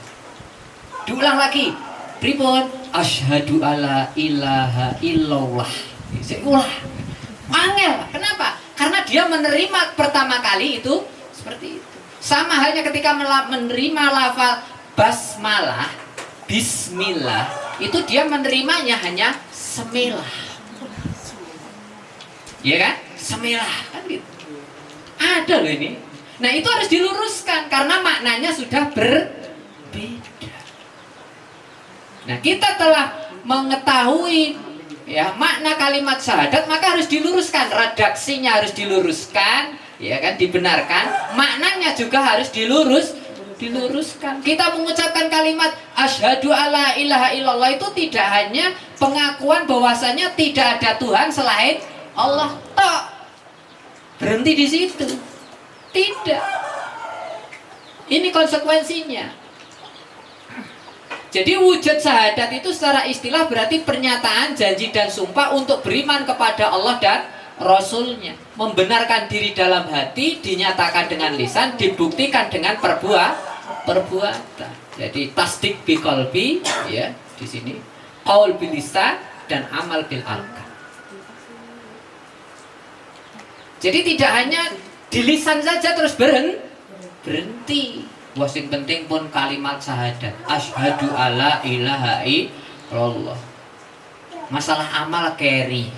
Speaker 1: Diulang lagi. Pripun? Asyhadu alla ilaha illallah. Saya ulah. Angel. Kenapa? Karena dia menerima pertama kali itu seperti itu. Sama halnya ketika menerima lafal basmalah, bismillah, itu dia menerimanya hanya semilah. Ya kan? Semilah kan gitu. Ada loh ini. Nah, itu harus diluruskan karena maknanya sudah berbeda. Nah, kita telah mengetahui ya makna kalimat syahadat, maka harus diluruskan, redaksinya harus diluruskan, ya kan, dibenarkan, maknanya juga harus diluruskan. Kita mengucapkan kalimat asyhadu alla ilaha illallah itu tidak hanya pengakuan bahwasanya tidak ada Tuhan selain Allah tok. Berhenti di situ. Tidak. Ini konsekuensinya. Jadi wujud syahadat itu secara istilah berarti pernyataan, janji dan sumpah untuk beriman kepada Allah dan Rasulnya, membenarkan diri dalam hati, dinyatakan dengan lisan, dibuktikan dengan perbuatan. Jadi tasdik bi qalbi, ya di sini, qaul bil lisan dan amal bil arkan. Jadi tidak hanya di lisan saja terus berhenti. Wah, sing penting pun kalimat syahadat. Asyhadu alla ilaha illallah. Masalah amal carry.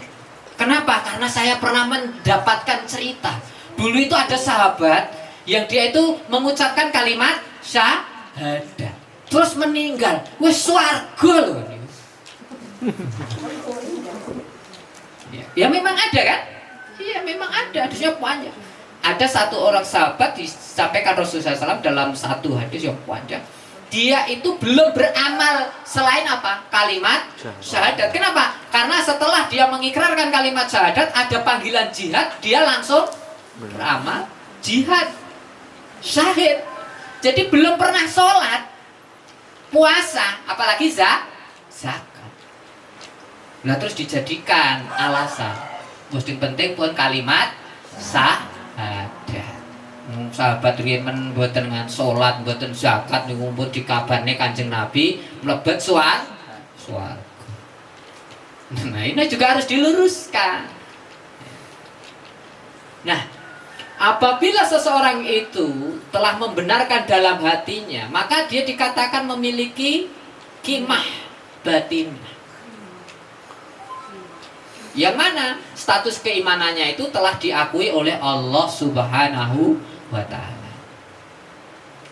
Speaker 1: Kenapa? Karena saya pernah mendapatkan cerita. Dulu itu ada sahabat yang dia itu mengucapkan kalimat syahadat, terus meninggal. Wes swarga loh. Ya memang ada kan? Iya memang ada. Hadisnya banyak. Ada satu orang sahabat disampaikan Rasulullah SAW dalam satu hadis yang panjang. Dia itu belum beramal selain apa? Kalimat syahadat. Kenapa? Karena setelah dia mengikrarkan kalimat syahadat, ada panggilan jihad, dia langsung beramal jihad, syahid. Jadi belum pernah sholat, puasa, apalagi zakat. Nah terus dijadikan alasan. Yang penting pun kalimat syahadat. Sahabat riyen men mboten ngan salat, mboten zakat niku pun dikabane Kanjeng Nabi mlebet swarga. Nah, ini juga harus diluruskan. Nah, apabila seseorang itu telah membenarkan dalam hatinya, maka dia dikatakan memiliki qimah batinah. Yang mana status keimanannya itu telah diakui oleh Allah Subhanahu wa ta'ala.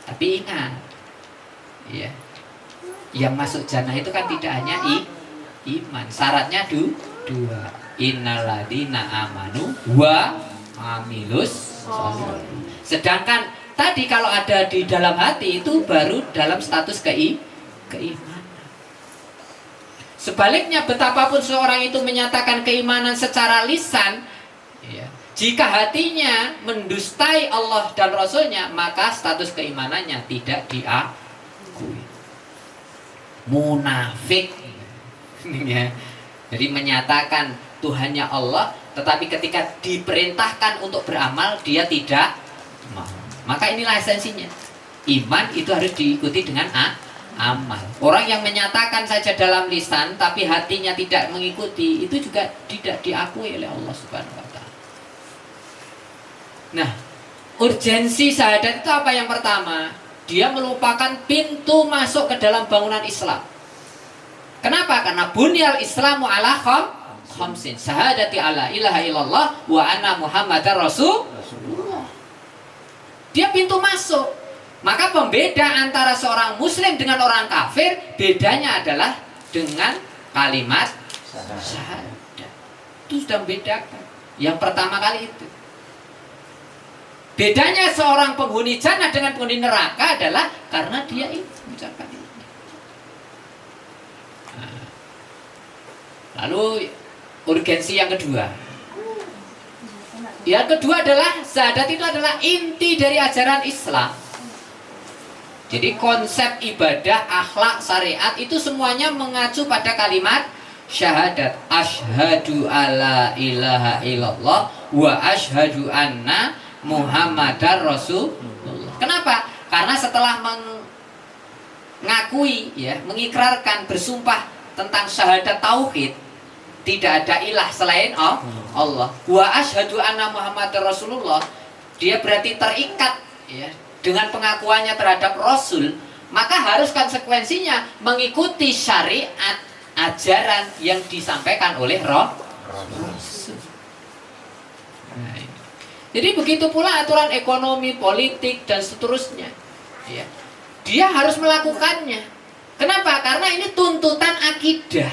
Speaker 1: Tapi ingat, ya, yang masuk jannah itu kan tidak hanya iman, syaratnya dua. Innalladzina amanu wa amilus sholihat. Sedangkan tadi kalau ada di dalam hati itu baru dalam status keimanan. Sebaliknya, betapapun seorang itu menyatakan keimanan secara lisan, ya, jika hatinya mendustai Allah dan Rasulnya, maka status keimanannya tidak diakui. Munafik, ya. Jadi menyatakan Tuhannya Allah, tetapi ketika diperintahkan untuk beramal, dia tidak mau. Maka inilah esensinya. Iman itu harus diikuti dengan amal. Orang yang menyatakan saja dalam lisan tapi hatinya tidak mengikuti, itu juga tidak diakui oleh Allah Subhanahu wa ta'ala. Nah, urgensi syahadat itu apa? Yang pertama, dia merupakan pintu masuk ke dalam bangunan Islam. Kenapa? Karena bunyal Islamu ala khamsin. Syahadati alla ilaha illallah wa anna Muhammadar Rasulullah. Dia pintu masuk. Maka pembeda antara seorang muslim dengan orang kafir, bedanya adalah dengan kalimat syahadat. Itu sudah membedakan. Yang pertama kali itu. Bedanya seorang penghuni jannah dengan penghuni neraka adalah karena dia ini mengucapkan ini. Nah, lalu urgensi yang kedua. Yang kedua adalah syahadat itu adalah inti dari ajaran Islam. Jadi konsep ibadah, akhlak, syariat itu semuanya mengacu pada kalimat syahadat. Asyhadu alla ilaha illallah wa asyhadu anna Muhammadar Rasulullah. Kenapa? Karena setelah mengakui, ya, mengikrarkan, bersumpah tentang syahadat tauhid, tidak ada ilah selain Allah. Wa asyhadu anna Muhammadar Rasulullah, dia berarti terikat, ya, dengan pengakuannya terhadap Rasul, maka harus konsekuensinya mengikuti syariat, ajaran yang disampaikan oleh Rasul. Nah, jadi begitu pula aturan ekonomi, politik dan seterusnya, ya. Dia harus melakukannya. Kenapa? Karena ini tuntutan akidah.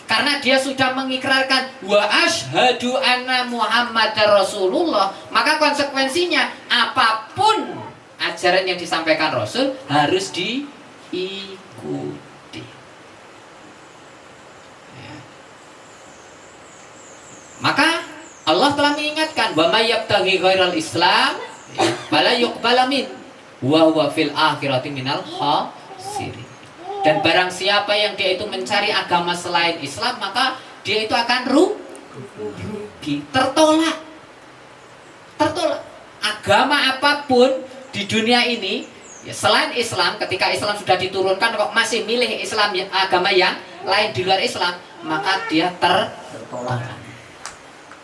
Speaker 1: Karena dia sudah mengikrarkan wa asyhadu anna Muhammadar Rasulullah, maka konsekuensinya apapun ajaran yang disampaikan Rasul harus diikuti. Ya. Maka Allah telah mengingatkan wa may yabtaghi ghairal Islam fala yuqbala min wa huwa fil akhirati minal khasirin. Dan barang siapa yang dia itu mencari agama selain Islam, maka dia itu akan rugi, tertolak. Agama apapun di dunia ini ya, selain Islam, ketika Islam sudah diturunkan kok masih milih Islam, agama yang lain di luar Islam, maka dia tertolak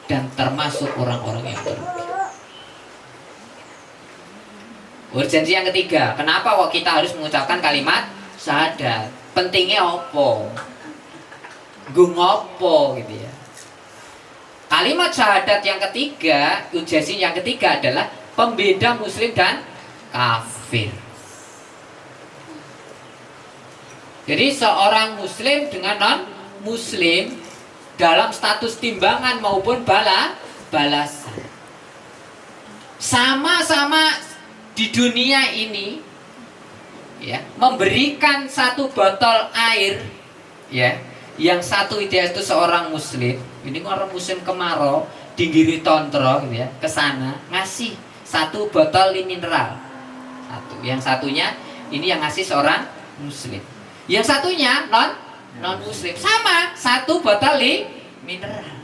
Speaker 1: dan termasuk orang-orang yang rugi. Urgensi yang ketiga, kenapa kok kita harus mengucapkan kalimat syahadat? Pentingnya opo? Gue ngopo gitu ya. Kalimat syahadat yang ketiga, urgensi yang ketiga adalah pembeda muslim dan kafir. Jadi seorang muslim dengan non muslim dalam status timbangan maupun balasan. Sama-sama di dunia ini ya, memberikan satu botol air ya, yang satu itu seorang muslim, ini orang muslim kemarau dinggiri tontro gitu ya, ke sana ngasih satu botol mineral satu, yang satunya ini yang ngasih seorang muslim, yang satunya non muslim, sama satu botol mineral.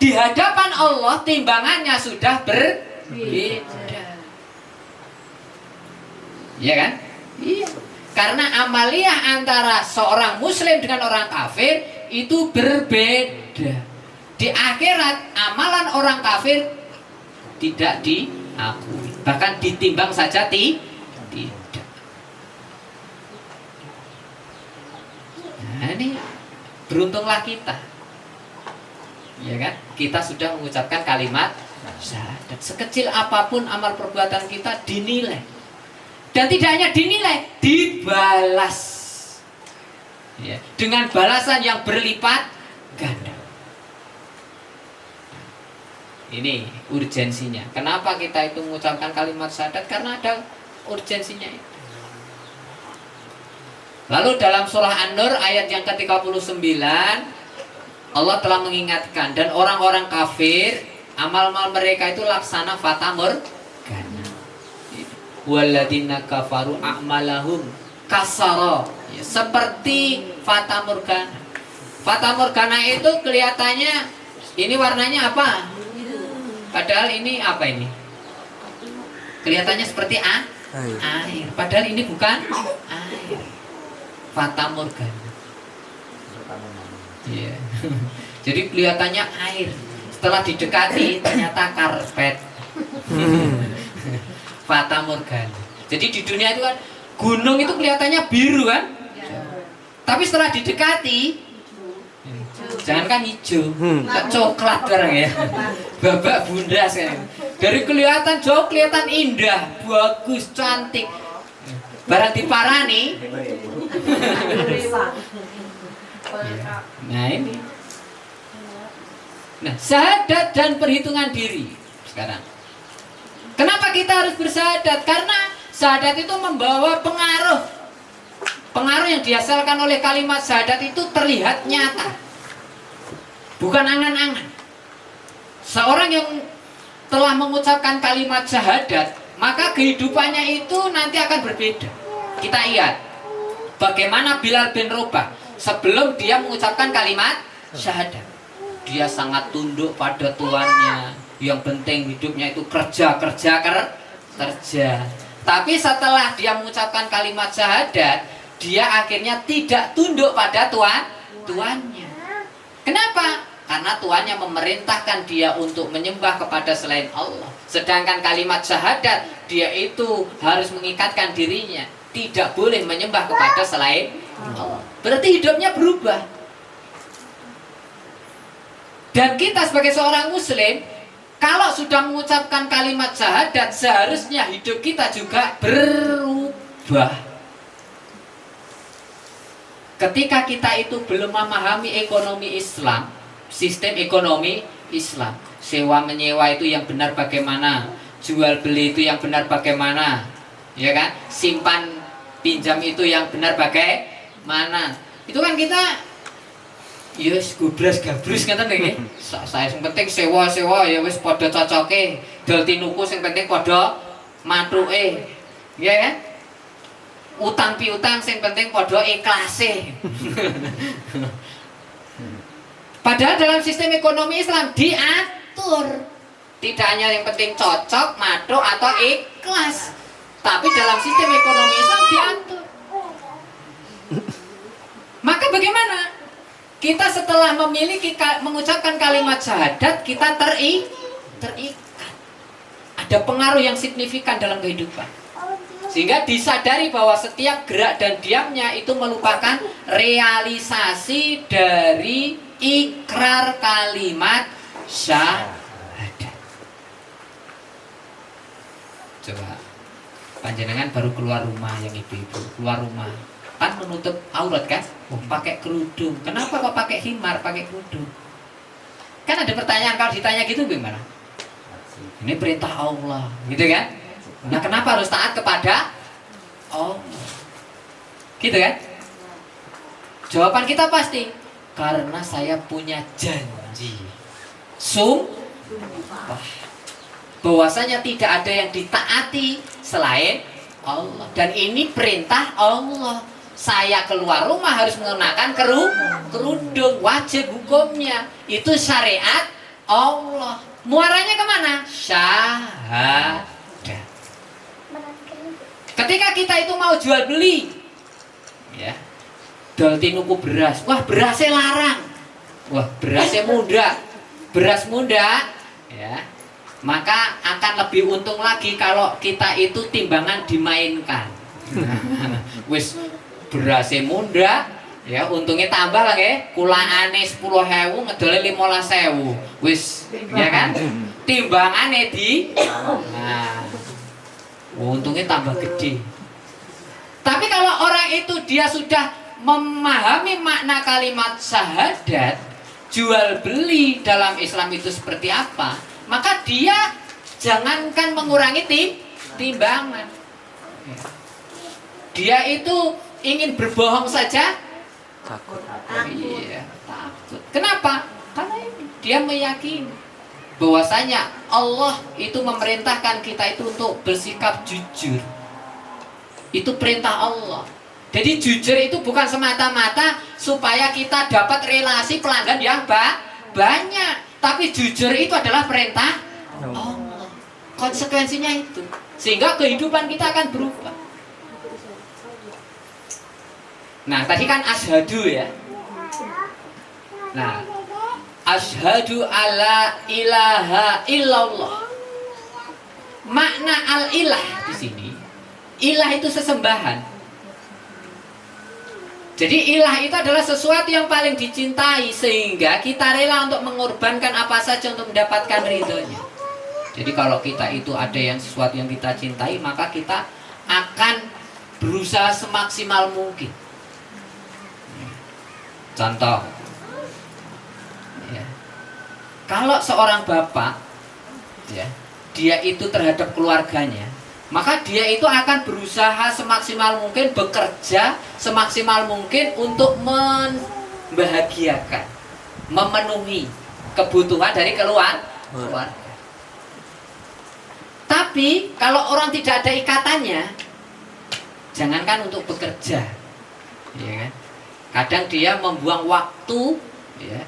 Speaker 1: Di hadapan Allah timbangannya sudah berbeda, ya kan? Iya, karena amaliyah antara seorang muslim dengan orang kafir itu berbeda. Di akhirat amalan orang kafir tidak diakui, bahkan ditimbang saja tidak. Nah ini beruntunglah kita, ya kan? Kita sudah mengucapkan kalimat syahadat. Sekecil apapun amal perbuatan kita dinilai. Dan tidak hanya dinilai, dibalas ya, dengan balasan yang berlipat ganda. Ini urgensinya. Kenapa kita itu mengucapkan kalimat syahadat? Karena ada urgensinya itu. Lalu dalam surah An-Nur ayat yang ke-39 Allah telah mengingatkan, dan orang-orang kafir amal-amal mereka itu laksana fatamur waladina kafaru a'malahum kasara ya, seperti fata morgana. Fata morgana itu kelihatannya ini warnanya apa? Padahal ini apa ini? Kelihatannya seperti air. Padahal ini bukan air. Fata morgana. Ya. Jadi kelihatannya air. Setelah didekati ternyata karpet. Fata morgana. Jadi di dunia itu kan gunung itu kelihatannya biru kan, tapi setelah didekati jangankan hijau, coklat barang ya, babak bundas kan. Dari kelihatan jauh kelihatan indah, bagus, cantik. Barang diparani. Nah ini. Nah syahadat dan perhitungan diri sekarang. Kenapa kita harus bersyahadat? Karena syahadat itu membawa pengaruh. Pengaruh yang dihasilkan oleh kalimat syahadat itu terlihat nyata, bukan angan-angan. Seorang yang telah mengucapkan kalimat syahadat, maka kehidupannya itu nanti akan berbeda. Kita lihat bagaimana Bilal bin Rabah sebelum dia mengucapkan kalimat syahadat. Dia sangat tunduk pada tuannya. Yang penting hidupnya itu kerja. Tapi setelah dia mengucapkan kalimat syahadat, dia akhirnya tidak tunduk pada tuannya. Kenapa? Karena tuannya memerintahkan dia untuk menyembah kepada selain Allah. Sedangkan kalimat syahadat, dia itu harus mengikatkan dirinya, tidak boleh menyembah kepada selain Allah. Berarti hidupnya berubah. Dan kita sebagai seorang muslim, kalau sudah mengucapkan kalimat syahadat, seharusnya hidup kita juga berubah. Ketika kita itu belum memahami ekonomi Islam, sistem ekonomi Islam, sewa menyewa itu yang benar bagaimana, jual beli itu yang benar bagaimana, ya kan? Simpan pinjam itu yang benar bagaimana. Itu kan kita yes gubras gabrus ngeten nggih. Saya sing penting sewa-sewa ya wis padha cocoke, dol tinuku sing penting padha mathuke. Ya kan? Utang piutang sing penting padha ikhlase. Padahal dalam sistem ekonomi Islam diatur. Tidak hanya yang penting cocok, mathuk atau ikhlas. Tapi dalam sistem ekonomi Islam diatur. Maka bagaimana? Kita setelah mengucapkan kalimat syahadat, kita terikat. Ada pengaruh yang signifikan dalam kehidupan. Sehingga disadari bahwa setiap gerak dan diamnya itu merupakan realisasi dari ikrar kalimat syahadat. Coba panjenengan baru keluar rumah, yang ibu-ibu keluar rumah kan menutup aurat kan, pakai kerudung. Kenapa kok pakai himar, pakai kerudung? Kan ada pertanyaan, kalau ditanya gitu gimana? Ini perintah Allah, gitu kan? Nah, kenapa harus taat kepada Allah? Gitu kan? Jawaban kita pasti karena saya punya janji sumpah bahwasanya tidak ada yang ditaati selain Allah, dan ini perintah Allah. Saya keluar rumah harus mengenakan kerudung, wajib hukumnya. Itu syariat Allah. Muaranya kemana? Syahadat. Ketika kita itu mau jual beli, ya, dol tinuku beras, wah berasnya larang, wah berasnya muda, beras muda, ya, maka akan lebih untung lagi kalau kita itu timbangan dimainkan. Wis berasnya muda, ya, untungnya tambah lah ya, kulaane 10.000 ngedole 15.000, wis, ya kan, timbangannya di, nah, untungnya tambah gede. Tapi kalau orang itu dia sudah memahami makna kalimat syahadat, jual beli dalam Islam itu seperti apa, maka dia jangankan mengurangi timbangan. Dia itu ingin berbohong saja takut. Iya, takut. Kenapa? Karena dia meyakini bahwasanya Allah itu memerintahkan kita itu untuk bersikap jujur. Itu perintah Allah. Jadi jujur itu bukan semata-mata supaya kita dapat relasi pelanggan yang banyak, tapi jujur itu adalah perintah Allah. Konsekuensinya itu, sehingga kehidupan kita akan berubah. Nah, tadi kan asyhadu ya. Nah, asyhadu alla ilaha illallah. Makna al-ilah di sini, ilah itu sesembahan. Jadi ilah itu adalah sesuatu yang paling dicintai, sehingga kita rela untuk mengorbankan apa saja untuk mendapatkan ridhonya. Jadi kalau kita itu ada yang sesuatu yang kita cintai, maka kita akan berusaha semaksimal mungkin. Contoh, ya, kalau seorang bapak, ya, dia itu terhadap keluarganya, maka dia itu akan berusaha semaksimal mungkin, bekerja semaksimal mungkin untuk membahagiakan, memenuhi kebutuhan dari keluarga. Tapi kalau orang tidak ada ikatannya, jangankan untuk bekerja, ya kan? Kadang dia membuang waktu, ya,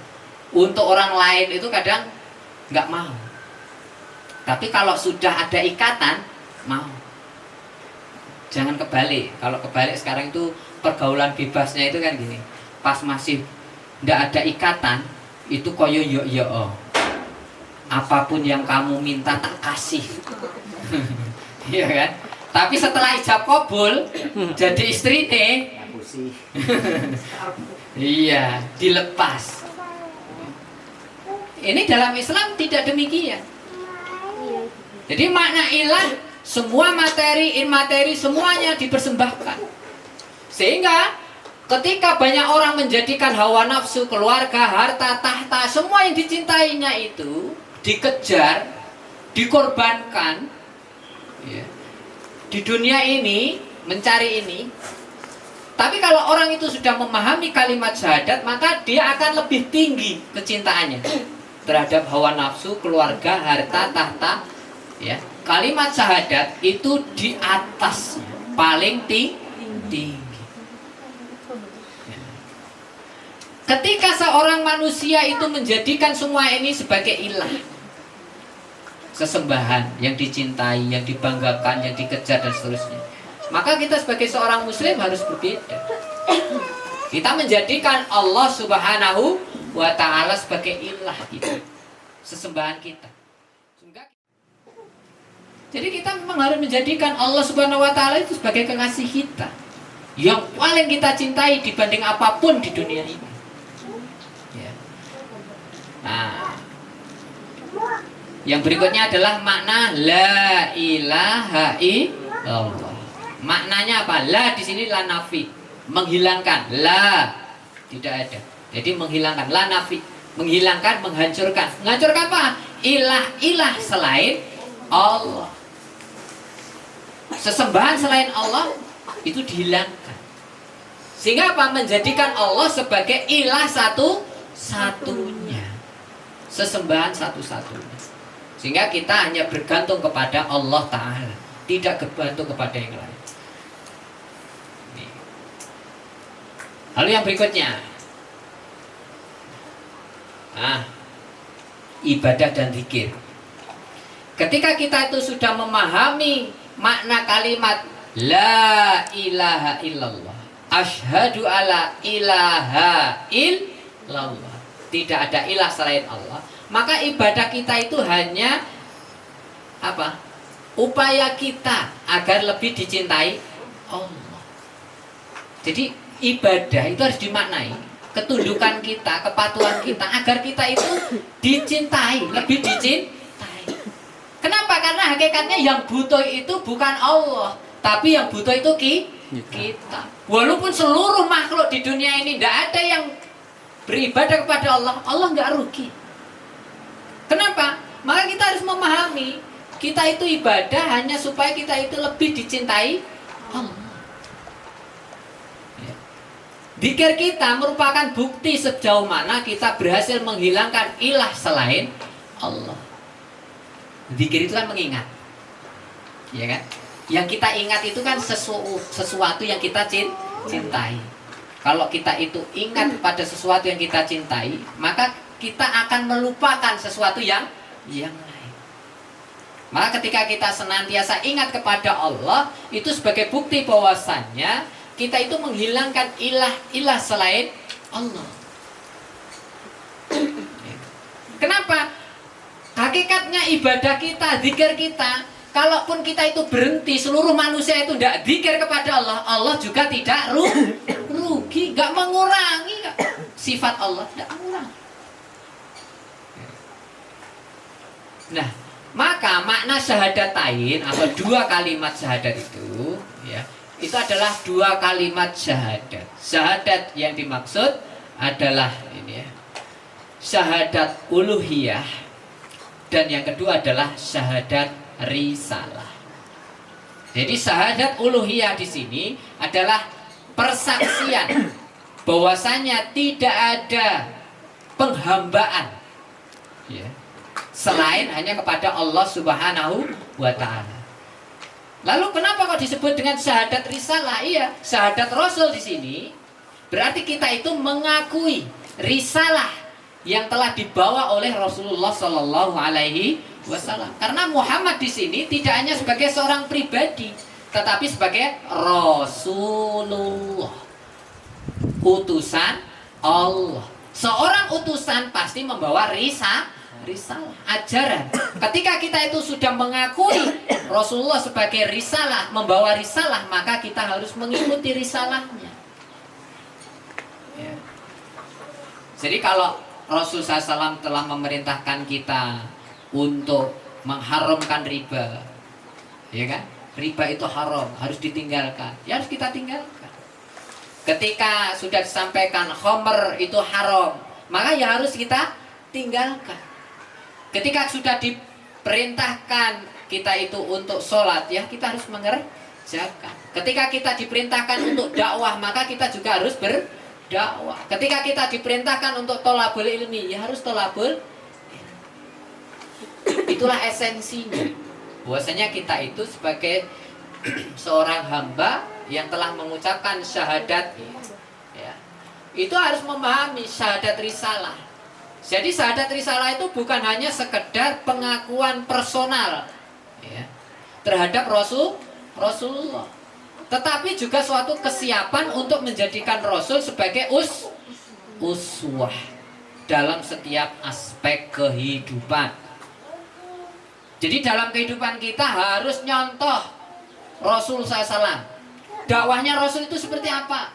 Speaker 1: untuk orang lain itu kadang nggak mau. Tapi kalau sudah ada ikatan, mau. Jangan kebalik. Kalau kebalik sekarang itu pergaulan bebasnya itu kan gini. Pas masih nggak ada ikatan, itu koyo yo. Apapun yang kamu minta tak kasih. Iya kan? Tapi setelah ijab kabul, jadi istri nih. Iya, dilepas. Ini dalam Islam tidak demikian. Jadi makna ilah, semua materi, materi semuanya dipersembahkan. Sehingga Ketika banyak orang menjadikan hawa nafsu, keluarga, harta, tahta, semua yang dicintainya itu dikejar, dikorbankan, ya, di dunia ini mencari ini. Tapi kalau orang itu sudah memahami kalimat syahadat, maka dia akan lebih tinggi kecintaannya terhadap hawa nafsu, keluarga, harta, tahta. Ya, kalimat syahadat itu di atasnya, paling tinggi. Ketika seorang manusia itu menjadikan semua ini sebagai ilah, sesembahan yang dicintai, yang dibanggakan, yang dikejar dan seterusnya, maka kita sebagai seorang muslim harus berbeda. Kita menjadikan Allah Subhanahu wa ta'ala sebagai ilah kita, sesembahan kita. Jadi kita memang harus menjadikan Allah Subhanahu wa ta'ala itu sebagai kekasih kita, yang paling kita cintai dibanding apapun di dunia ini. Nah, yang berikutnya adalah makna la ilaha illallah. Maknanya apa? La di sini la nafi, menghilangkan. La tidak ada. Jadi menghilangkan, la nafi, menghilangkan, menghancurkan. Menghancurkan apa? Ilah selain Allah. Sesembahan selain Allah itu dihilangkan. Sehingga apa? Menjadikan Allah sebagai ilah satu-satunya, sesembahan satu-satunya. Sehingga kita hanya bergantung kepada Allah Ta'ala, tidak bergantung kepada yang lain. Lalu yang berikutnya, ibadah dan zikir. Ketika kita itu sudah memahami makna kalimat la ilaha illallah, asyhadu alla ilaha illallah, tidak ada ilah selain Allah, maka ibadah kita itu hanya apa? Upaya kita agar lebih dicintai Allah. Jadi ibadah itu harus dimaknai ketundukan kita, kepatuhan kita, agar kita itu dicintai, lebih dicintai. Kenapa? Karena hakikatnya yang butuh itu bukan Allah, tapi yang butuh itu kita. Walaupun seluruh makhluk di dunia ini tidak ada yang beribadah kepada Allah, Allah nggak rugi. Kenapa? Maka kita harus memahami, kita itu ibadah hanya supaya kita itu lebih dicintai Allah. Dzikir kita merupakan bukti sejauh mana kita berhasil menghilangkan ilah selain Allah. Dzikir itu kan mengingat, ya kan? Yang kita ingat itu kan sesuatu yang kita cintai. Kalau kita itu ingat pada sesuatu yang kita cintai, maka kita akan melupakan sesuatu yang lain. Maka ketika kita senantiasa ingat kepada Allah, itu sebagai bukti bahwasannya kita itu menghilangkan ilah selain Allah. Kenapa? Hakikatnya ibadah kita, zikir kita, kalaupun kita itu berhenti, seluruh manusia itu tidak zikir kepada Allah, Allah juga tidak rugi, nggak mengurangi sifat Allah, tidak mengurangi. Nah, maka makna syahadatain atau dua kalimat syahadat itu, ya, itu adalah dua kalimat syahadat. Syahadat yang dimaksud adalah ini, ya, syahadat uluhiyah, dan yang kedua adalah syahadat risalah. Jadi syahadat uluhiyah di sini adalah persaksian bahwasanya tidak ada penghambaan, ya, selain hanya kepada Allah Subhanahu wa ta'ala. Lalu kenapa kok disebut dengan syahadat risalah? Iya, syahadat Rasul di sini berarti kita itu mengakui risalah yang telah dibawa oleh Rasulullah Shallallahu Alaihi Wasallam. Karena Muhammad di sini tidak hanya sebagai seorang pribadi, tetapi sebagai Rasulullah, utusan Allah. Seorang utusan pasti membawa risalah, ajaran. Ketika kita itu sudah mengakui Rasulullah sebagai risalah, membawa risalah, maka kita harus mengikuti risalahnya, ya. Jadi kalau Rasul SAW telah memerintahkan kita untuk mengharamkan riba, ya kan? Riba itu haram, harus ditinggalkan, ya harus kita tinggalkan. Ketika sudah disampaikan khamr itu haram, maka ya harus kita tinggalkan. Ketika sudah diperintahkan kita itu untuk sholat, ya kita harus mengerjakan. Ketika kita diperintahkan untuk dakwah, maka kita juga harus berdakwah. Ketika kita diperintahkan untuk tholabul ilmi, ya harus tholabul ilmi. Itulah esensinya. Bahwasanya kita itu sebagai seorang hamba yang telah mengucapkan syahadat, ya, itu harus memahami syahadat risalah. Jadi syahadat risalah itu bukan hanya sekedar pengakuan personal, ya, terhadap Rasulullah, tetapi juga suatu kesiapan untuk menjadikan Rasul sebagai uswah dalam setiap aspek kehidupan. Jadi dalam kehidupan kita harus nyontoh Rasul SAW. Dakwahnya Rasul itu seperti apa?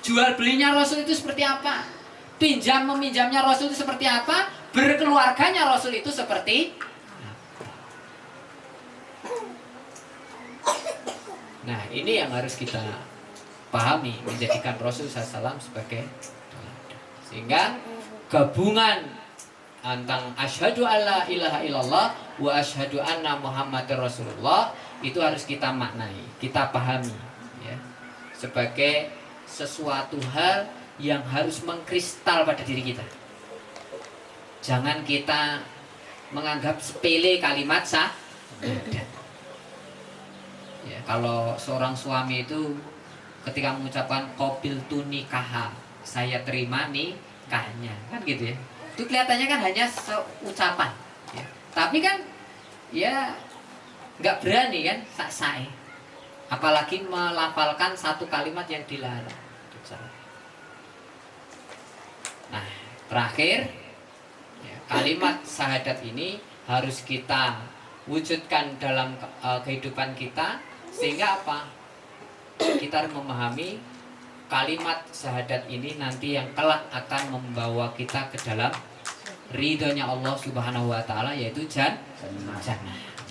Speaker 1: Jual belinya Rasul itu seperti apa? Pinjam meminjamnya Rasul itu seperti apa? Berkeluarganya Rasul itu seperti apa? Nah, ini yang harus kita pahami, menjadikan Rasul SAW sebagai teladan. Sehingga gabungan antara asyhadu alla ilaha illallah wa asyhadu anna muhammadar rasulullah itu harus kita maknai, kita pahami, ya, sebagai sesuatu hal yang harus mengkristal pada diri kita. Jangan kita menganggap sepele kalimat syahadat. Ya, kalau seorang suami itu ketika mengucapkan qabiltu nikaha, saya terima nikahnya, kan gitu ya. Itu kelihatannya kan hanya ucapan, ya. Tapi kan ya nggak berani kan sak-sae, apalagi melafalkan satu kalimat yang dilarang. Nah, terakhir, ya, kalimat syahadat ini harus kita wujudkan dalam kehidupan kita, sehingga apa? Kita harus memahami kalimat syahadat ini nanti yang kelak akan membawa kita ke dalam ridhonya Allah Subhanahu wa Ta'ala, yaitu jannah.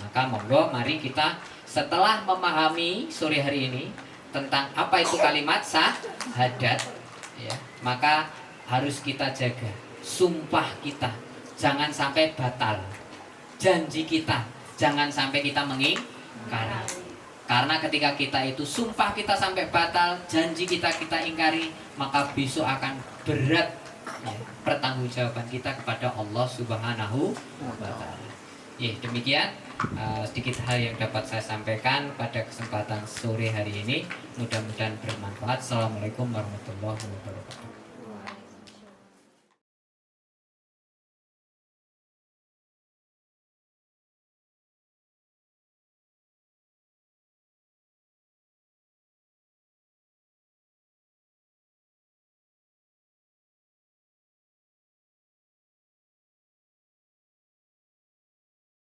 Speaker 1: Maka monggo mari kita setelah memahami sore hari ini tentang apa itu kalimat syahadat, ya, maka harus kita jaga sumpah kita, jangan sampai batal. Janji kita jangan sampai kita mengingkari. Karena ketika kita itu sumpah kita sampai batal, janji kita ingkari, maka besok akan berat, ya, pertanggungjawaban kita kepada Allah Subhanahu wa Ta'ala. Ya, demikian sedikit hal yang dapat saya sampaikan pada kesempatan sore hari ini. Mudah-mudahan bermanfaat. Assalamualaikum warahmatullahi wabarakatuh.